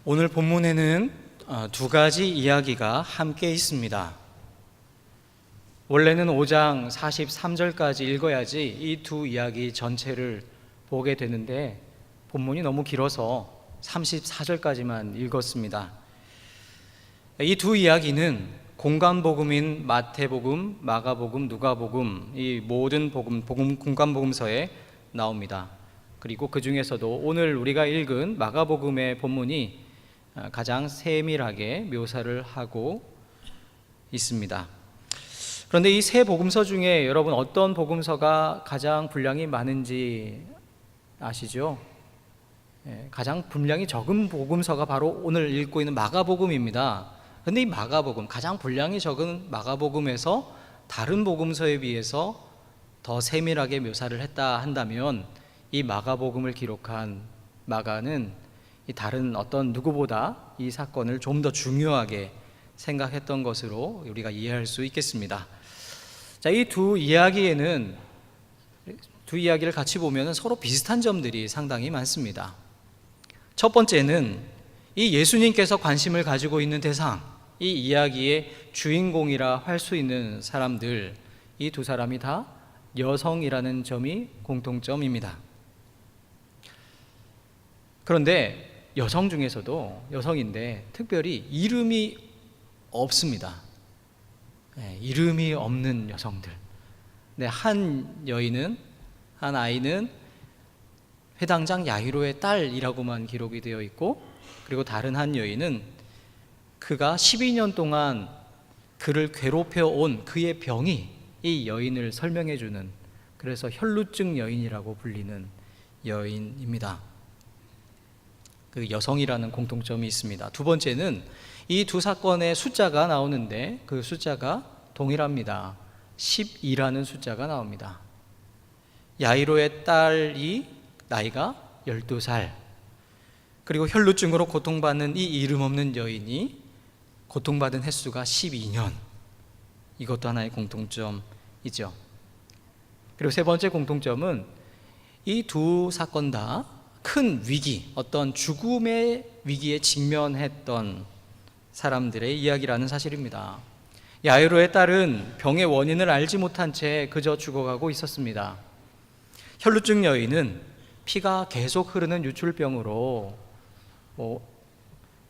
오늘 본문에는 두 가지 이야기가 함께 있습니다. 원래는 5장 43절까지 읽어야지 이 두 이야기 전체를 보게 되는데 본문이 너무 길어서 34절까지만 읽었습니다. 이 두 이야기는 공관복음인 마태복음, 마가복음, 누가복음, 이 모든 공관복음서에 나옵니다. 그리고 그 중에서도 오늘 우리가 읽은 마가복음의 본문이 가장 세밀하게 묘사를 하고 있습니다. 그런데 이 세 복음서 중에 여러분 어떤 복음서가 가장 분량이 많은지 아시죠? 가장 분량이 적은 복음서가 바로 오늘 읽고 있는 마가복음입니다. 그런데 이 마가복음, 가장 분량이 적은 마가복음에서 다른 복음서에 비해서 더 세밀하게 묘사를 했다 한다면 이 마가복음을 기록한 마가는 이 다른 어떤 누구보다 이 사건을 좀 더 중요하게 생각했던 것으로 우리가 이해할 수 있겠습니다. 자, 이 두 이야기를 같이 보면 서로 비슷한 점들이 상당히 많습니다. 첫 번째는 이 예수님께서 관심을 가지고 있는 대상, 이 이야기의 주인공이라 할 수 있는 사람들, 이 두 사람이 다 여성이라는 점이 공통점입니다. 그런데 여성 중에서도 여성인데 특별히 이름이 없습니다. 이름이 없는 여성들. 한 아이는 회당장 야이로의 딸이라고만 기록이 되어 있고, 그리고 다른 한 여인은 그가 12년 동안 그를 괴롭혀 온 그의 병이 이 여인을 설명해 주는, 그래서 혈루증 여인이라고 불리는 여인입니다. 그 여성이라는 공통점이 있습니다. 두 번째는 이 두 사건의 숫자가 나오는데 그 숫자가 동일합니다. 12라는 숫자가 나옵니다. 야이로의 딸이 나이가 12살, 그리고 혈루증으로 고통받는 이 이름 없는 여인이 고통받은 횟수가 12년. 이것도 하나의 공통점이죠. 그리고 세 번째 공통점은 이 두 사건 다 큰 위기, 어떤 죽음의 위기에 직면했던 사람들의 이야기라는 사실입니다. 야이로의 딸은 병의 원인을 알지 못한 채 그저 죽어가고 있었습니다. 혈루증 여인은 피가 계속 흐르는 유출병으로,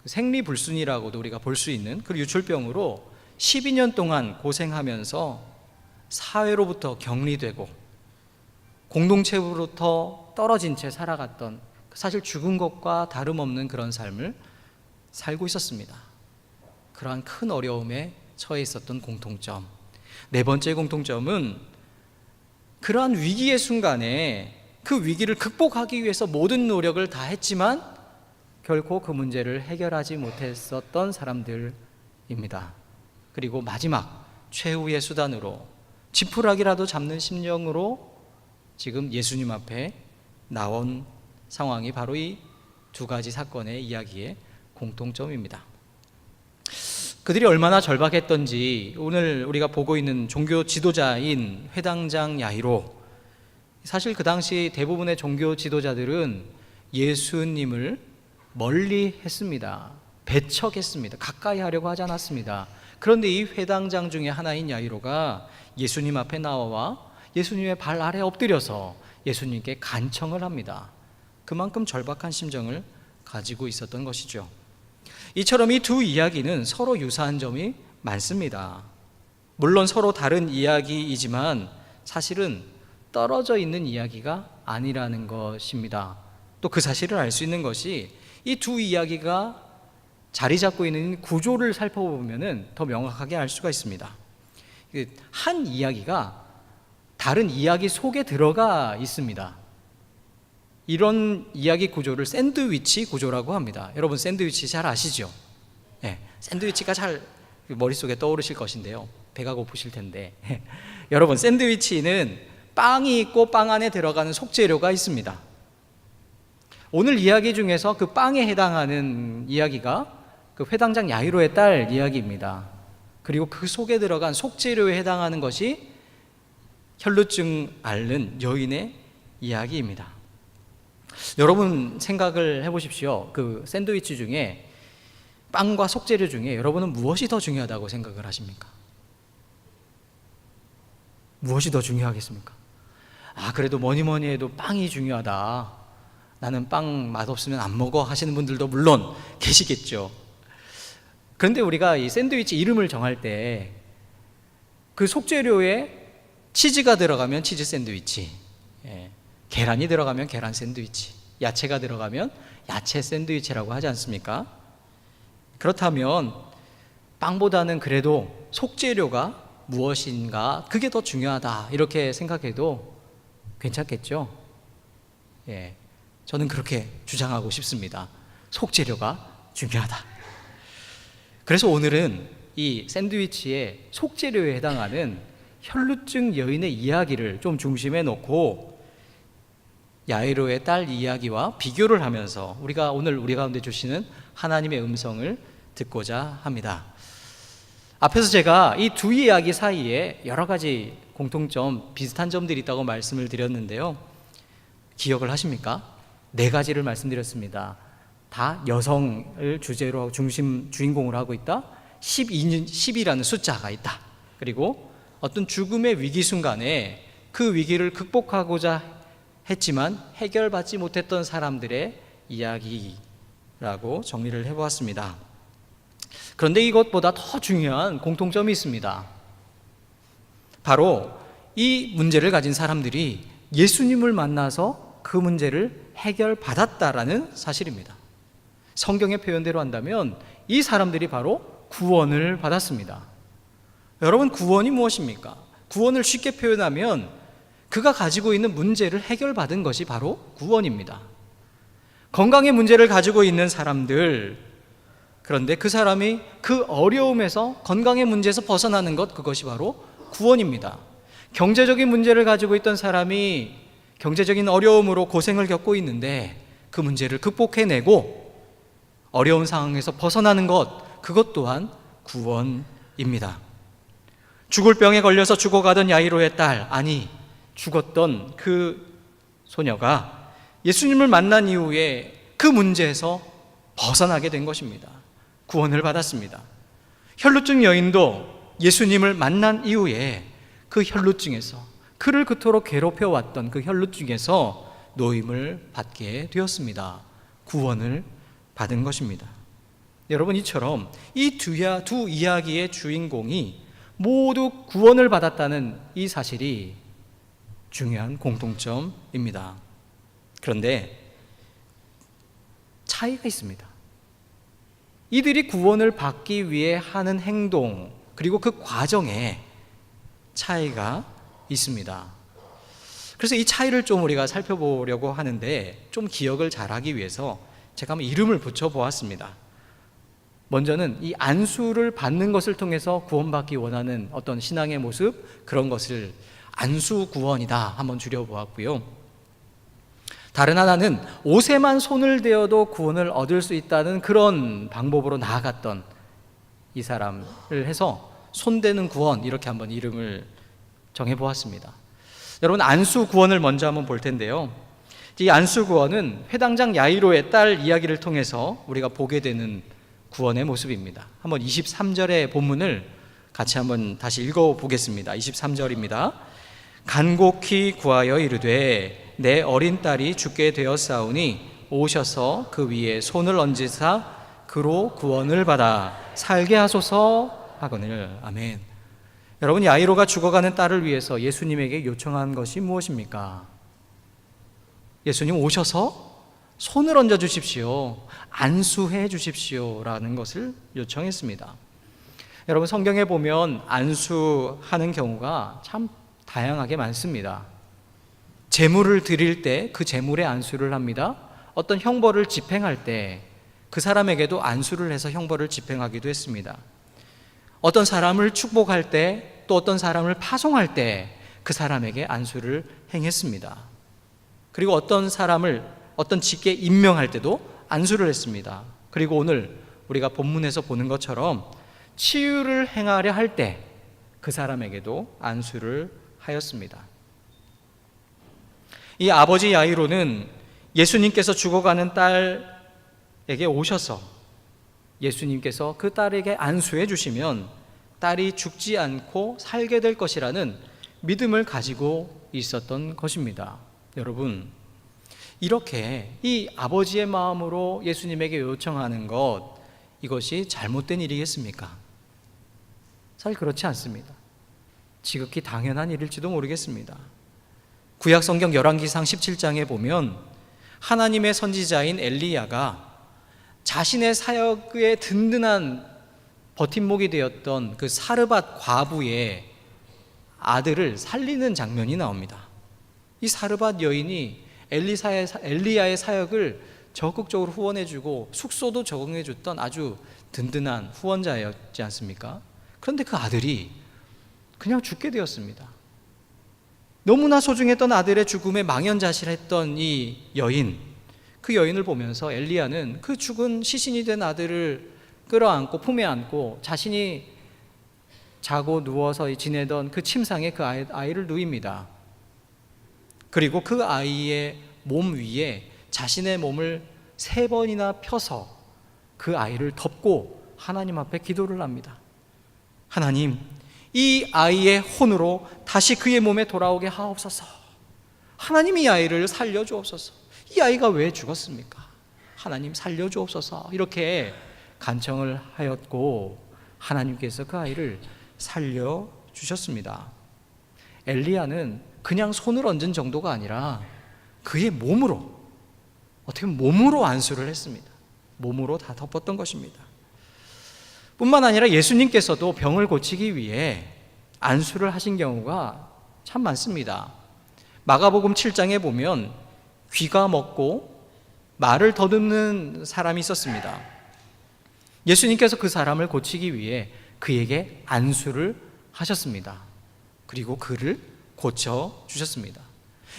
생리불순이라고도 우리가 볼 수 있는 그 유출병으로 12년 동안 고생하면서 사회로부터 격리되고 공동체로부터 떨어진 채 살아갔던, 사실 죽은 것과 다름없는 그런 삶을 살고 있었습니다. 그러한 큰 어려움에 처해 있었던 공통점. 네 번째 공통점은 그러한 위기의 순간에 그 위기를 극복하기 위해서 모든 노력을 다했지만 결코 그 문제를 해결하지 못했었던 사람들입니다. 그리고 마지막 최후의 수단으로 지푸라기라도 잡는 심령으로 지금 예수님 앞에 나온 상황이 바로 이 두 가지 사건의 이야기의 공통점입니다. 그들이 얼마나 절박했던지 오늘 우리가 보고 있는 종교 지도자인 회당장 야이로, 사실 그 당시 대부분의 종교 지도자들은 예수님을 멀리 했습니다. 배척했습니다. 가까이 하려고 하지 않았습니다. 그런데 이 회당장 중에 하나인 야이로가 예수님 앞에 나와 예수님의 발 아래 엎드려서 예수님께 간청을 합니다. 그만큼 절박한 심정을 가지고 있었던 것이죠. 이처럼 이 두 이야기는 서로 유사한 점이 많습니다. 물론 서로 다른 이야기이지만 사실은 떨어져 있는 이야기가 아니라는 것입니다. 또 그 사실을 알 수 있는 것이 이 두 이야기가 자리 잡고 있는 구조를 살펴보면 더 명확하게 알 수가 있습니다. 한 이야기가 다른 이야기 속에 들어가 있습니다. 이런 이야기 구조를 샌드위치 구조라고 합니다. 여러분 샌드위치 잘 아시죠? 샌드위치가 잘 머릿속에 떠오르실 것인데요. 배가 고프실 텐데 여러분 샌드위치는 빵이 있고 빵 안에 들어가는 속재료가 있습니다. 오늘 이야기 중에서 그 빵에 해당하는 이야기가 그 회당장 야이로의 딸 이야기입니다. 그리고 그 속에 들어간 속재료에 해당하는 것이 혈루증 앓는 여인의 이야기입니다. 여러분 생각을 해보십시오. 그 샌드위치 중에 빵과 속재료 중에 여러분은 무엇이 더 중요하다고 생각을 하십니까? 무엇이 더 중요하겠습니까? 그래도 뭐니 뭐니 해도 빵이 중요하다. 나는 빵 맛없으면 안 먹어 하시는 분들도 물론 계시겠죠. 그런데 우리가 이 샌드위치 이름을 정할 때 그 속재료에 치즈가 들어가면 치즈 샌드위치, 계란이 들어가면 계란 샌드위치, 야채가 들어가면 야채 샌드위치라고 하지 않습니까? 그렇다면 빵보다는 그래도 속재료가 무엇인가 그게 더 중요하다 이렇게 생각해도 괜찮겠죠? 저는 그렇게 주장하고 싶습니다. 속재료가 중요하다. 그래서 오늘은 이 샌드위치의 속재료에 해당하는 혈루증 여인의 이야기를 좀 중심에 놓고 야이로의 딸 이야기와 비교를 하면서 우리가 오늘 우리 가운데 주시는 하나님의 음성을 듣고자 합니다. 앞에서 제가 이 두 이야기 사이에 여러 가지 공통점, 비슷한 점들이 있다고 말씀을 드렸는데요. 기억을 하십니까? 4가지를 말씀드렸습니다. 다 여성을 주제로 주인공으로 하고 있다. 10이라는 숫자가 있다. 그리고 어떤 죽음의 위기 순간에 그 위기를 극복하고자 했지만 해결받지 못했던 사람들의 이야기라고 정리를 해보았습니다. 그런데 이것보다 더 중요한 공통점이 있습니다. 바로 이 문제를 가진 사람들이 예수님을 만나서 그 문제를 해결받았다라는 사실입니다. 성경의 표현대로 한다면 이 사람들이 바로 구원을 받았습니다. 여러분, 구원이 무엇입니까? 구원을 쉽게 표현하면 그가 가지고 있는 문제를 해결받은 것이 바로 구원입니다. 건강의 문제를 가지고 있는 사람들, 그런데 그 사람이 그 어려움에서 건강의 문제에서 벗어나는 것, 그것이 바로 구원입니다. 경제적인 문제를 가지고 있던 사람이 경제적인 어려움으로 고생을 겪고 있는데 그 문제를 극복해내고 어려운 상황에서 벗어나는 것, 그것 또한 구원입니다. 죽을 병에 걸려서 죽어가던 야이로의 딸, 아니 죽었던 그 소녀가 예수님을 만난 이후에 그 문제에서 벗어나게 된 것입니다. 구원을 받았습니다. 혈루증 여인도 예수님을 만난 이후에 그 혈루증에서, 그를 그토록 괴롭혀왔던 그 혈루증에서 노임을 받게 되었습니다. 구원을 받은 것입니다. 여러분, 이처럼 이 두 이야기의 주인공이 모두 구원을 받았다는 이 사실이 중요한 공통점입니다. 그런데 차이가 있습니다. 이들이 구원을 받기 위해 하는 행동, 그리고 그 과정에 차이가 있습니다. 그래서 이 차이를 좀 우리가 살펴보려고 하는데, 좀 기억을 잘하기 위해서 제가 한번 이름을 붙여보았습니다. 먼저는 이 안수를 받는 것을 통해서 구원받기 원하는 어떤 신앙의 모습, 그런 것을 안수구원이다 한번 줄여보았고요. 다른 하나는 옷에만 손을 대어도 구원을 얻을 수 있다는 그런 방법으로 나아갔던 이 사람을 해서 손대는 구원, 이렇게 한번 이름을 정해보았습니다. 여러분, 안수구원을 먼저 한번 볼 텐데요. 이 안수구원은 회당장 야이로의 딸 이야기를 통해서 우리가 보게 되는 구원의 모습입니다. 한번 23절의 본문을 같이 한번 다시 읽어보겠습니다. 23절입니다. 간곡히 구하여 이르되 내 어린 딸이 죽게 되었사오니 오셔서 그 위에 손을 얹으사 그로 구원을 받아 살게 하소서 하거늘. 아멘. 여러분, 야이로가 죽어가는 딸을 위해서 예수님에게 요청한 것이 무엇입니까? 예수님 오셔서 손을 얹어 주십시오, 안수해 주십시오라는 것을 요청했습니다. 여러분, 성경에 보면 안수하는 경우가 참 다양하게 많습니다. 제물을 드릴 때 그 제물에 안수를 합니다. 어떤 형벌을 집행할 때 그 사람에게도 안수를 해서 형벌을 집행하기도 했습니다. 어떤 사람을 축복할 때, 또 어떤 사람을 파송할 때 그 사람에게 안수를 행했습니다. 그리고 어떤 사람을 어떤 직에 임명할 때도 안수를 했습니다. 그리고 오늘 우리가 본문에서 보는 것처럼 치유를 행하려 할 때 그 사람에게도 안수를 하였습니다. 이 아버지 야이로는 예수님께서 죽어가는 딸에게 오셔서 예수님께서 그 딸에게 안수해 주시면 딸이 죽지 않고 살게 될 것이라는 믿음을 가지고 있었던 것입니다. 여러분, 이렇게 이 아버지의 마음으로 예수님에게 요청하는 것, 이것이 잘못된 일이겠습니까? 사실 그렇지 않습니다. 지극히 당연한 일일지도 모르겠습니다. 구약 성경 열왕기상 17장에 보면 하나님의 선지자인 엘리야가 자신의 사역의 든든한 버팀목이 되었던 그 사르밧 과부의 아들을 살리는 장면이 나옵니다. 이 사르밧 여인이 엘리야의 사역을 적극적으로 후원해주고 숙소도 적응해줬던 아주 든든한 후원자였지 않습니까? 그런데 그 아들이 그냥 죽게 되었습니다. 너무나 소중했던 아들의 죽음에 망연자실했던 이 여인, 그 여인을 보면서 엘리야는 그 죽은 시신이 된 아들을 끌어안고 품에 안고 자신이 자고 누워서 지내던 그 침상에 그 아이를 누입니다. 그리고 그 아이의 몸 위에 자신의 몸을 3번이나 펴서 그 아이를 덮고 하나님 앞에 기도를 합니다. 하나님, 이 아이의 혼으로 다시 그의 몸에 돌아오게 하옵소서. 하나님, 이 아이를 살려주옵소서. 이 아이가 왜 죽었습니까? 하나님, 살려주옵소서. 이렇게 간청을 하였고 하나님께서 그 아이를 살려주셨습니다. 엘리야는 그냥 손을 얹은 정도가 아니라 그의 몸으로, 어떻게 보면 몸으로 안수를 했습니다. 몸으로 다 덮었던 것입니다. 뿐만 아니라 예수님께서도 병을 고치기 위해 안수를 하신 경우가 참 많습니다. 마가복음 7장에 보면 귀가 먹고 말을 더듬는 사람이 있었습니다. 예수님께서 그 사람을 고치기 위해 그에게 안수를 하셨습니다. 그리고 그를 고쳐주셨습니다.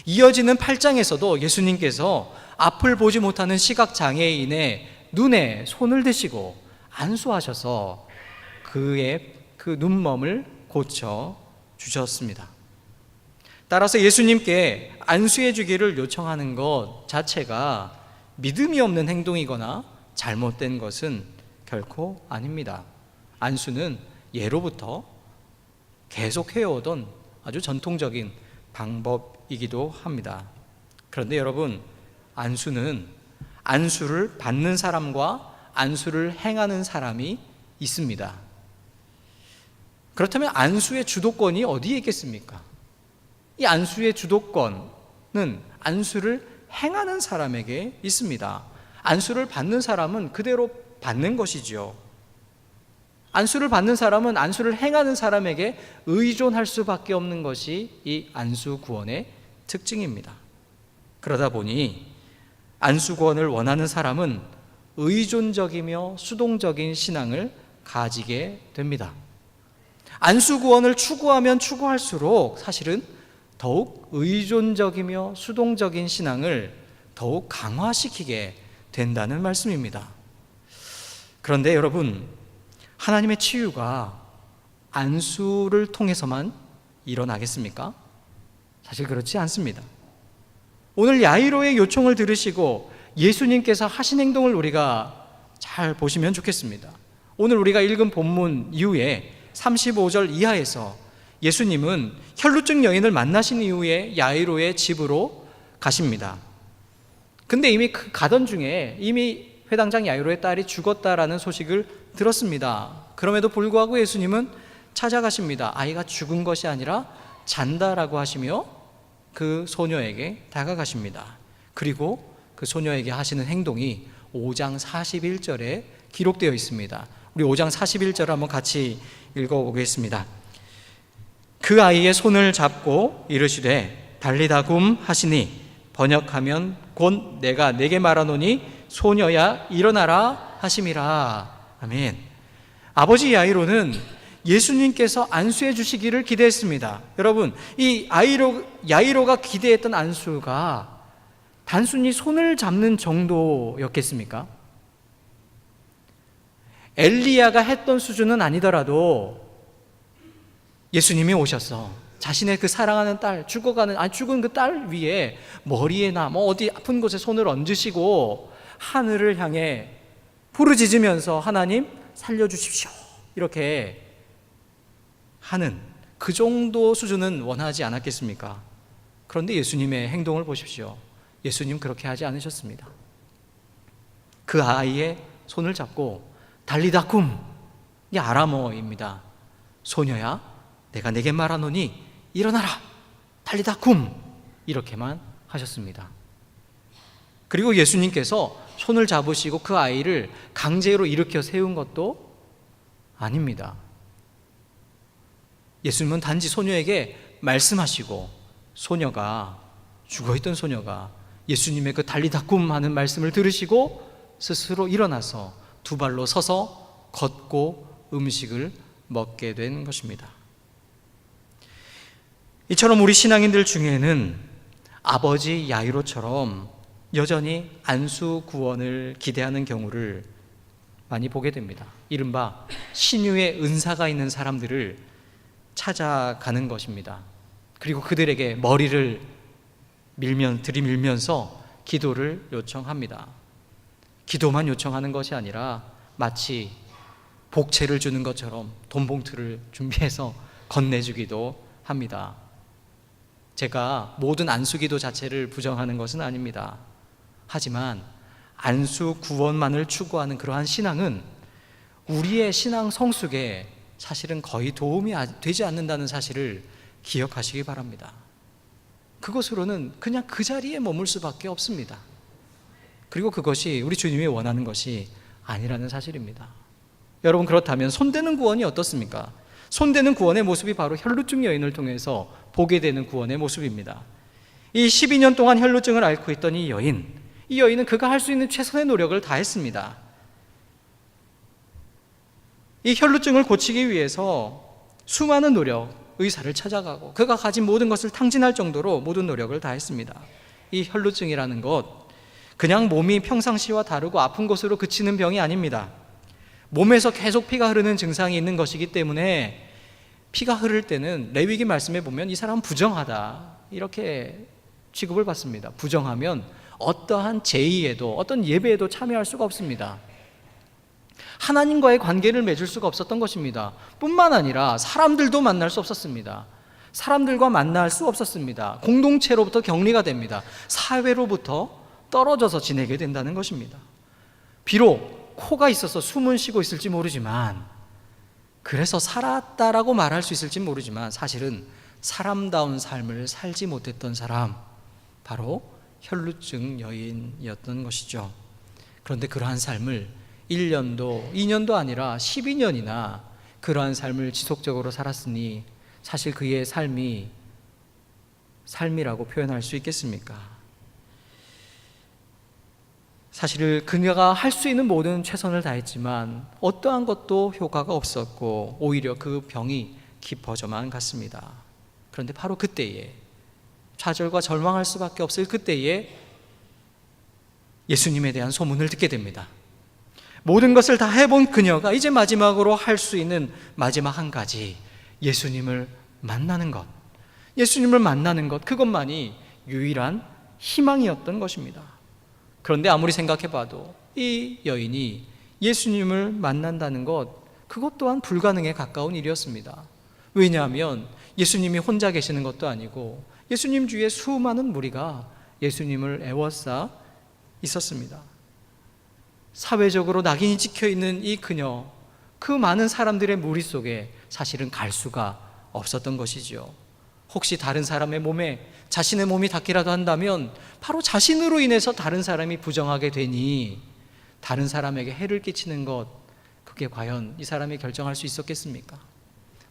이어지는 8장에서도 예수님께서 앞을 보지 못하는 시각장애인의 눈에 손을 대시고 안수하셔서 그의 그 눈멈을 고쳐주셨습니다. 따라서 예수님께 안수해 주기를 요청하는 것 자체가 믿음이 없는 행동이거나 잘못된 것은 결코 아닙니다. 안수는 예로부터 계속 해오던 아주 전통적인 방법이기도 합니다. 그런데 여러분, 안수는 안수를 받는 사람과 안수를 행하는 사람이 있습니다. 그렇다면 안수의 주도권이 어디에 있겠습니까? 이 안수의 주도권은 안수를 행하는 사람에게 있습니다. 안수를 받는 사람은 그대로 받는 것이죠. 안수를 받는 사람은 안수를 행하는 사람에게 의존할 수밖에 없는 것이 이 안수 구원의 특징입니다. 그러다 보니 안수 구원을 원하는 사람은 의존적이며 수동적인 신앙을 가지게 됩니다. 안수 구원을 추구하면 추구할수록 사실은 더욱 의존적이며 수동적인 신앙을 더욱 강화시키게 된다는 말씀입니다. 그런데 여러분, 하나님의 치유가 안수를 통해서만 일어나겠습니까? 사실 그렇지 않습니다. 오늘 야이로의 요청을 들으시고 예수님께서 하신 행동을 우리가 잘 보시면 좋겠습니다. 오늘 우리가 읽은 본문 이후에 35절 이하에서 예수님은 혈루증 여인을 만나신 이후에 야이로의 집으로 가십니다. 근데 이미 가던 중에 이미 회당장 야이로의 딸이 죽었다라는 소식을 들었습니다. 그럼에도 불구하고 예수님은 찾아가십니다. 아이가 죽은 것이 아니라 잔다라고 하시며 그 소녀에게 다가가십니다. 그리고 그 소녀에게 하시는 행동이 5장 41절에 기록되어 있습니다. 우리 5장 41절 한번 같이 읽어보겠습니다. 그 아이의 손을 잡고 이르시되 달리다굼 하시니 번역하면 곧 내가 네게 말하노니 소녀야 일어나라 하심이라. 아멘. 아버지 야이로는 예수님께서 안수해 주시기를 기대했습니다. 여러분, 이 야이로가 기대했던 안수가 단순히 손을 잡는 정도였겠습니까? 엘리야가 했던 수준은 아니더라도 예수님이 오셔서 자신의 그 사랑하는 딸, 죽은 그 딸 위에 머리에나 어디 아픈 곳에 손을 얹으시고 하늘을 향해 부르짖으면서 하나님 살려주십시오 이렇게 하는 그 정도 수준은 원하지 않았겠습니까? 그런데 예수님의 행동을 보십시오. 예수님 그렇게 하지 않으셨습니다. 그 아이의 손을 잡고 달리다 쿰, 이 아람어입니다. 소녀야 내가 내게 말하노니 일어나라 달리다 쿰, 이렇게만 하셨습니다. 그리고 예수님께서 손을 잡으시고 그 아이를 강제로 일으켜 세운 것도 아닙니다. 예수님은 단지 소녀에게 말씀하시고 죽어있던 소녀가 예수님의 그 달리다 쿰 하는 말씀을 들으시고 스스로 일어나서 두 발로 서서 걷고 음식을 먹게 된 것입니다. 이처럼 우리 신앙인들 중에는 아버지 야이로처럼 여전히 안수 구원을 기대하는 경우를 많이 보게 됩니다. 이른바 신유의 은사가 있는 사람들을 찾아가는 것입니다. 그리고 그들에게 머리를 들이밀면서 기도를 요청합니다. 기도만 요청하는 것이 아니라 마치 복채를 주는 것처럼 돈봉투를 준비해서 건네주기도 합니다. 제가 모든 안수기도 자체를 부정하는 것은 아닙니다. 하지만 안수 구원만을 추구하는 그러한 신앙은 우리의 신앙 성숙에 사실은 거의 도움이 되지 않는다는 사실을 기억하시기 바랍니다. 그것으로는 그냥 그 자리에 머물 수밖에 없습니다. 그리고 그것이 우리 주님이 원하는 것이 아니라는 사실입니다. 여러분, 그렇다면 손대는 구원이 어떻습니까? 손대는 구원의 모습이 바로 혈루증 여인을 통해서 보게 되는 구원의 모습입니다. 이 12년 동안 혈루증을 앓고 있던 이 여인은 그가 할 수 있는 최선의 노력을 다했습니다. 이 혈루증을 고치기 위해서 수많은 의사를 찾아가고 그가 가진 모든 것을 탕진할 정도로 모든 노력을 다했습니다. 이 혈루증이라는 것, 그냥 몸이 평상시와 다르고 아픈 것으로 그치는 병이 아닙니다. 몸에서 계속 피가 흐르는 증상이 있는 것이기 때문에 피가 흐를 때는 레위기 말씀에 보면 이 사람은 부정하다 이렇게 취급을 받습니다. 부정하면 어떠한 제의에도 어떤 예배에도 참여할 수가 없습니다. 하나님과의 관계를 맺을 수가 없었던 것입니다. 뿐만 아니라 사람들도 만날 수 없었습니다. 사람들과 만날 수 없었습니다. 공동체로부터 격리가 됩니다. 사회로부터 떨어져서 지내게 된다는 것입니다. 비록 코가 있어서 숨은 쉬고 있을지 모르지만, 그래서 살았다라고 말할 수 있을지 모르지만 사실은 사람다운 삶을 살지 못했던 사람, 바로 혈루증 여인이었던 것이죠. 그런데 그러한 삶을 1년도 2년도 아니라 12년이나 그러한 삶을 지속적으로 살았으니 사실 그의 삶이라고 표현할 수 있겠습니까? 사실 그녀가 할 수 있는 모든 최선을 다했지만 어떠한 것도 효과가 없었고 오히려 그 병이 깊어져만 갔습니다. 그런데 바로 그때에, 좌절과 절망할 수밖에 없을 그때에 예수님에 대한 소문을 듣게 됩니다. 모든 것을 다 해본 그녀가 이제 마지막으로 할 수 있는 마지막 한 가지, 예수님을 만나는 것. 예수님을 만나는 것, 그것만이 유일한 희망이었던 것입니다. 그런데 아무리 생각해봐도 이 여인이 예수님을 만난다는 것, 그것 또한 불가능에 가까운 일이었습니다. 왜냐하면 예수님이 혼자 계시는 것도 아니고 예수님 주위에 수많은 무리가 예수님을 애워싸 있었습니다. 사회적으로 낙인이 찍혀있는 이 그녀, 그 많은 사람들의 무리 속에 사실은 갈 수가 없었던 것이죠. 혹시 다른 사람의 몸에 자신의 몸이 닿기라도 한다면 바로 자신으로 인해서 다른 사람이 부정하게 되니 다른 사람에게 해를 끼치는 것, 그게 과연 이 사람이 결정할 수 있었겠습니까?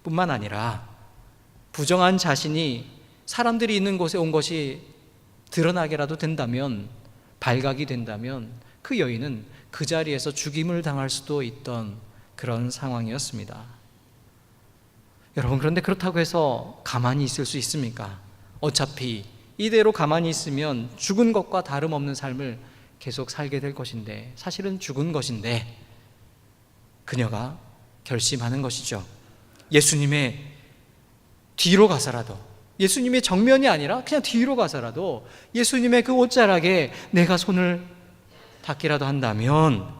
뿐만 아니라 부정한 자신이 사람들이 있는 곳에 온 것이 드러나게라도 된다면, 발각이 된다면 그 여인은 그 자리에서 죽임을 당할 수도 있던 그런 상황이었습니다. 여러분, 그런데 그렇다고 해서 가만히 있을 수 있습니까? 어차피 이대로 가만히 있으면 죽은 것과 다름없는 삶을 계속 살게 될 것인데, 사실은 죽은 것인데 그녀가 결심하는 것이죠. 예수님의 뒤로 가서라도, 예수님의 정면이 아니라 그냥 뒤로 가서라도 예수님의 그 옷자락에 내가 손을 닿기라도 한다면,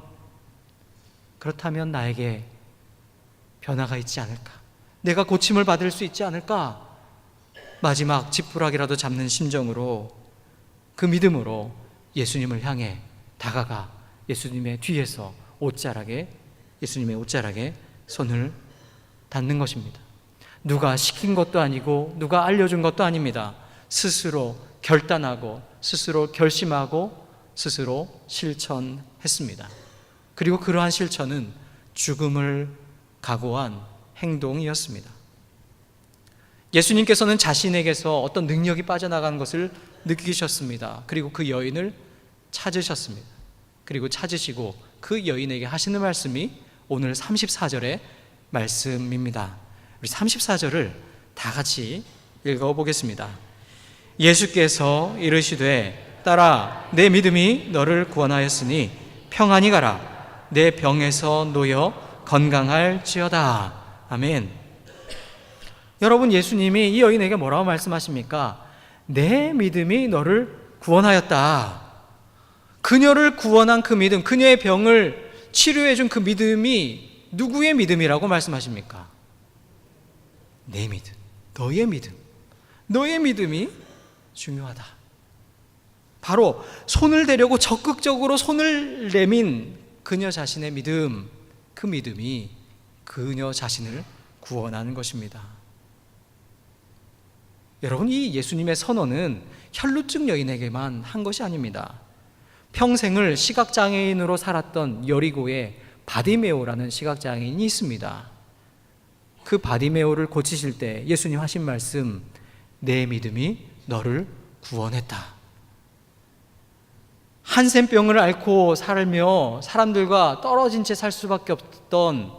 그렇다면 나에게 변화가 있지 않을까, 내가 고침을 받을 수 있지 않을까, 마지막 지푸라기라도 잡는 심정으로, 그 믿음으로 예수님을 향해 다가가 예수님의 뒤에서 예수님의 옷자락에 손을 닿는 것입니다. 누가 시킨 것도 아니고 누가 알려준 것도 아닙니다. 스스로 결단하고 스스로 결심하고 스스로 실천했습니다. 그리고 그러한 실천은 죽음을 각오한 행동이었습니다. 예수님께서는 자신에게서 어떤 능력이 빠져나가는 것을 느끼셨습니다. 그리고 그 여인을 찾으셨습니다. 그리고 찾으시고 그 여인에게 하시는 말씀이 오늘 34절의 말씀입니다. 우리 34절을 다 같이 읽어보겠습니다. 예수께서 이르시되 딸아, 내 믿음이 너를 구원하였으니 평안히 가라. 내 병에서 놓여 건강할지어다. 아멘. 여러분, 예수님이 이 여인에게 뭐라고 말씀하십니까? 내 믿음이 너를 구원하였다. 그녀를 구원한 그 믿음, 그녀의 병을 치료해 준 그 믿음이 누구의 믿음이라고 말씀하십니까? 내 믿음, 너의 믿음, 너의 믿음이 중요하다. 바로 손을 대려고 적극적으로 손을 내민 그녀 자신의 믿음, 그 믿음이 그녀 자신을 구원하는 것입니다. 여러분, 이 예수님의 선언은 혈루증 여인에게만 한 것이 아닙니다. 평생을 시각장애인으로 살았던 여리고에 바디메오라는 시각장애인이 있습니다. 그 바디메오를 고치실 때 예수님 하신 말씀, 내 믿음이 너를 구원했다. 한센병을 앓고 살며 사람들과 떨어진 채 살 수밖에 없던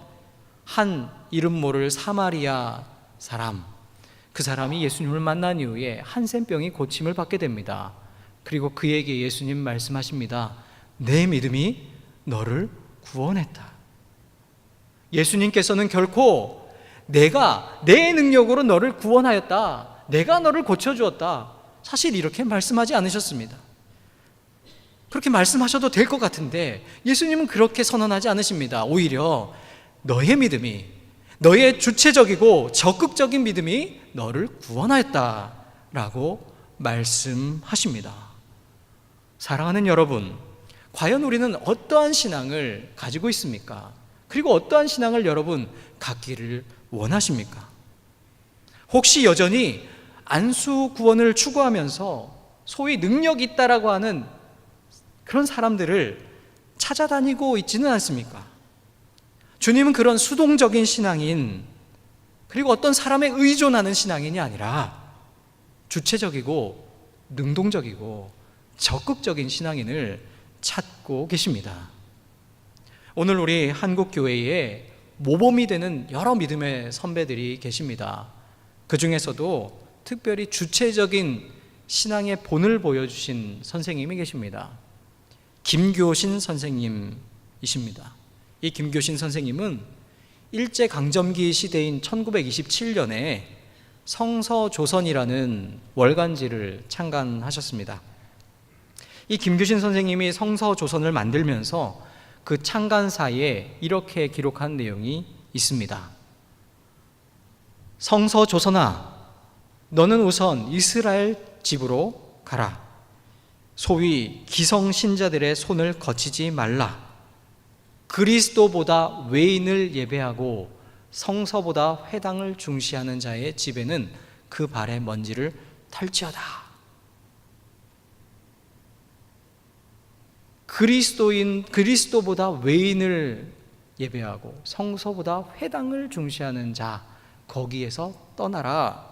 한 이름 모를 사마리아 사람, 그 사람이 예수님을 만난 이후에 한센병이 고침을 받게 됩니다. 그리고 그에게 예수님 말씀하십니다. 내 믿음이 너를 구원했다. 예수님께서는 결코 내가 내 능력으로 너를 구원하였다, 내가 너를 고쳐주었다, 사실 이렇게 말씀하지 않으셨습니다. 그렇게 말씀하셔도 될 것 같은데 예수님은 그렇게 선언하지 않으십니다. 오히려 너의 믿음이, 너의 주체적이고 적극적인 믿음이 너를 구원하였다라고 말씀하십니다. 사랑하는 여러분, 과연 우리는 어떠한 신앙을 가지고 있습니까? 그리고 어떠한 신앙을 여러분 갖기를 원하십니까? 혹시 여전히 안수 구원을 추구하면서 소위 능력이 있다라고 하는 그런 사람들을 찾아다니고 있지는 않습니까? 주님은 그런 수동적인 신앙인, 그리고 어떤 사람에 의존하는 신앙인이 아니라 주체적이고 능동적이고 적극적인 신앙인을 찾고 계십니다. 오늘 우리 한국교회에 모범이 되는 여러 믿음의 선배들이 계십니다. 그 중에서도 특별히 주체적인 신앙의 본을 보여주신 선생님이 계십니다. 김교신 선생님이십니다. 이 김교신 선생님은 일제강점기 시대인 1927년에 성서조선이라는 월간지를 창간하셨습니다. 이 김교신 선생님이 성서조선을 만들면서 그 창간사에 이렇게 기록한 내용이 있습니다. 성서조선아, 너는 우선 이스라엘 집으로 가라. 소위 기성신자들의 손을 거치지 말라. 그리스도보다 외인을 예배하고 성서보다 회당을 중시하는 자의 집에는 그 발의 먼지를 털지어다. 그리스도보다 외인을 예배하고 성서보다 회당을 중시하는 자, 거기에서 떠나라는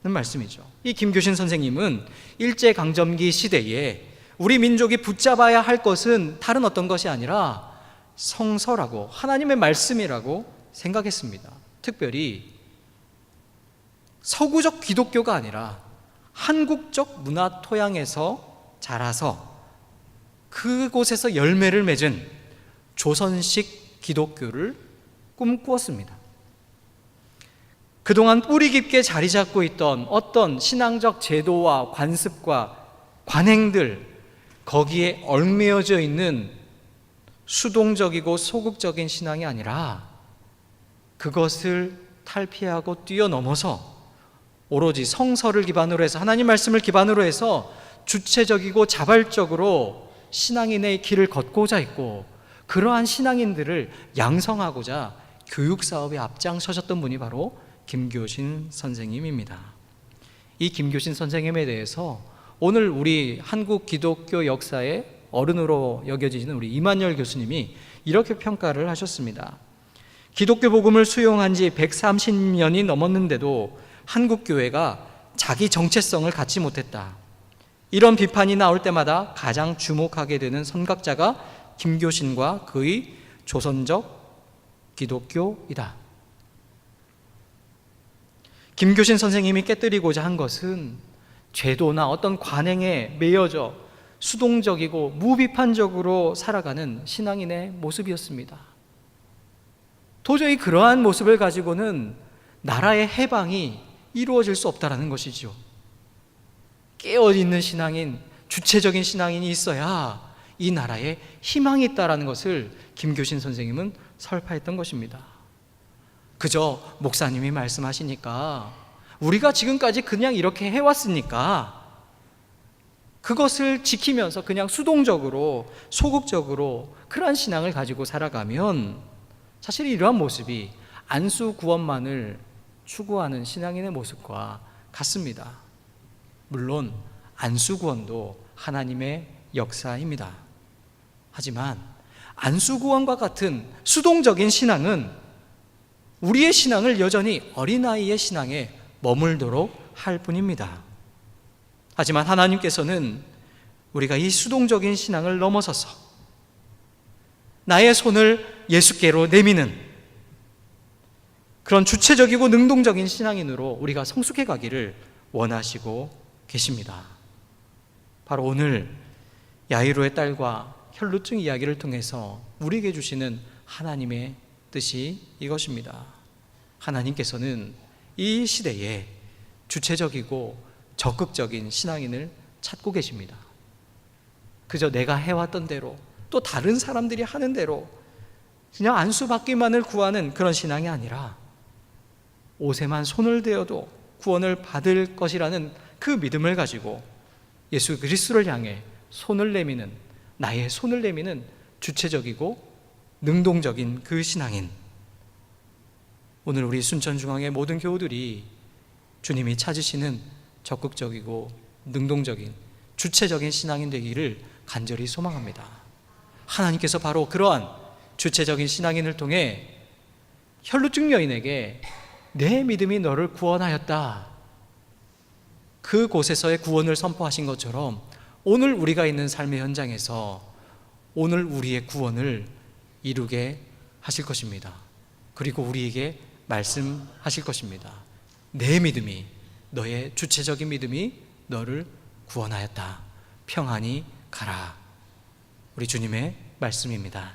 말씀이죠. 이 김교신 선생님은 일제강점기 시대에 우리 민족이 붙잡아야 할 것은 다른 어떤 것이 아니라 성서라고, 하나님의 말씀이라고 생각했습니다. 특별히 서구적 기독교가 아니라 한국적 문화 토양에서 자라서 그곳에서 열매를 맺은 조선식 기독교를 꿈꾸었습니다. 그동안 뿌리 깊게 자리 잡고 있던 어떤 신앙적 제도와 관습과 관행들, 거기에 얽매여져 있는 수동적이고 소극적인 신앙이 아니라 그것을 탈피하고 뛰어넘어서 오로지 성서를 기반으로 해서, 하나님 말씀을 기반으로 해서 주체적이고 자발적으로 신앙인의 길을 걷고자 했고, 그러한 신앙인들을 양성하고자 교육 사업에 앞장서셨던 분이 바로 김교신 선생님입니다. 이 김교신 선생님에 대해서 오늘 우리 한국 기독교 역사의 어른으로 여겨지는 우리 이만열 교수님이 이렇게 평가를 하셨습니다. 기독교 복음을 수용한 지 130년이 넘었는데도 한국 교회가 자기 정체성을 갖지 못했다. 이런 비판이 나올 때마다 가장 주목하게 되는 선각자가 김교신과 그의 조선적 기독교이다. 김교신 선생님이 깨뜨리고자 한 것은 제도나 어떤 관행에 매여져 수동적이고 무비판적으로 살아가는 신앙인의 모습이었습니다. 도저히 그러한 모습을 가지고는 나라의 해방이 이루어질 수 없다라는 것이죠. 깨어있는 신앙인, 주체적인 신앙인이 있어야 이 나라에 희망이 있다라는 것을 김교신 선생님은 설파했던 것입니다. 그저 목사님이 말씀하시니까, 우리가 지금까지 그냥 이렇게 해왔으니까 그것을 지키면서 그냥 수동적으로 소극적으로 그러한 신앙을 가지고 살아가면 사실 이러한 모습이 안수 구원만을 추구하는 신앙인의 모습과 같습니다. 물론 안수 구원도 하나님의 역사입니다. 하지만 안수 구원과 같은 수동적인 신앙은 우리의 신앙을 여전히 어린아이의 신앙에 머물도록 할 뿐입니다. 하지만 하나님께서는 우리가 이 수동적인 신앙을 넘어서서 나의 손을 예수께로 내미는 그런 주체적이고 능동적인 신앙인으로 우리가 성숙해 가기를 원하시고 계십니다. 바로 오늘 야이로의 딸과 혈루증 이야기를 통해서 우리에게 주시는 하나님의 뜻이 이것입니다. 하나님께서는 이 시대에 주체적이고 적극적인 신앙인을 찾고 계십니다. 그저 내가 해왔던 대로, 또 다른 사람들이 하는 대로 그냥 안수받기만을 구하는 그런 신앙이 아니라 옷에만 손을 대어도 구원을 받을 것이라는 그 믿음을 가지고 예수 그리스도를 향해 손을 내미는, 나의 손을 내미는 주체적이고 능동적인 그 신앙인, 오늘 우리 순천중앙의 모든 교우들이 주님이 찾으시는 적극적이고 능동적인 주체적인 신앙인 되기를 간절히 소망합니다. 하나님께서 바로 그러한 주체적인 신앙인을 통해 혈루증 여인에게 내 믿음이 너를 구원하였다, 그곳에서의 구원을 선포하신 것처럼 오늘 우리가 있는 삶의 현장에서 오늘 우리의 구원을 이루게 하실 것입니다. 그리고 우리에게 말씀하실 것입니다. 내 믿음이, 너의 주체적인 믿음이 너를 구원하였다. 평안히 가라. 우리 주님의 말씀입니다.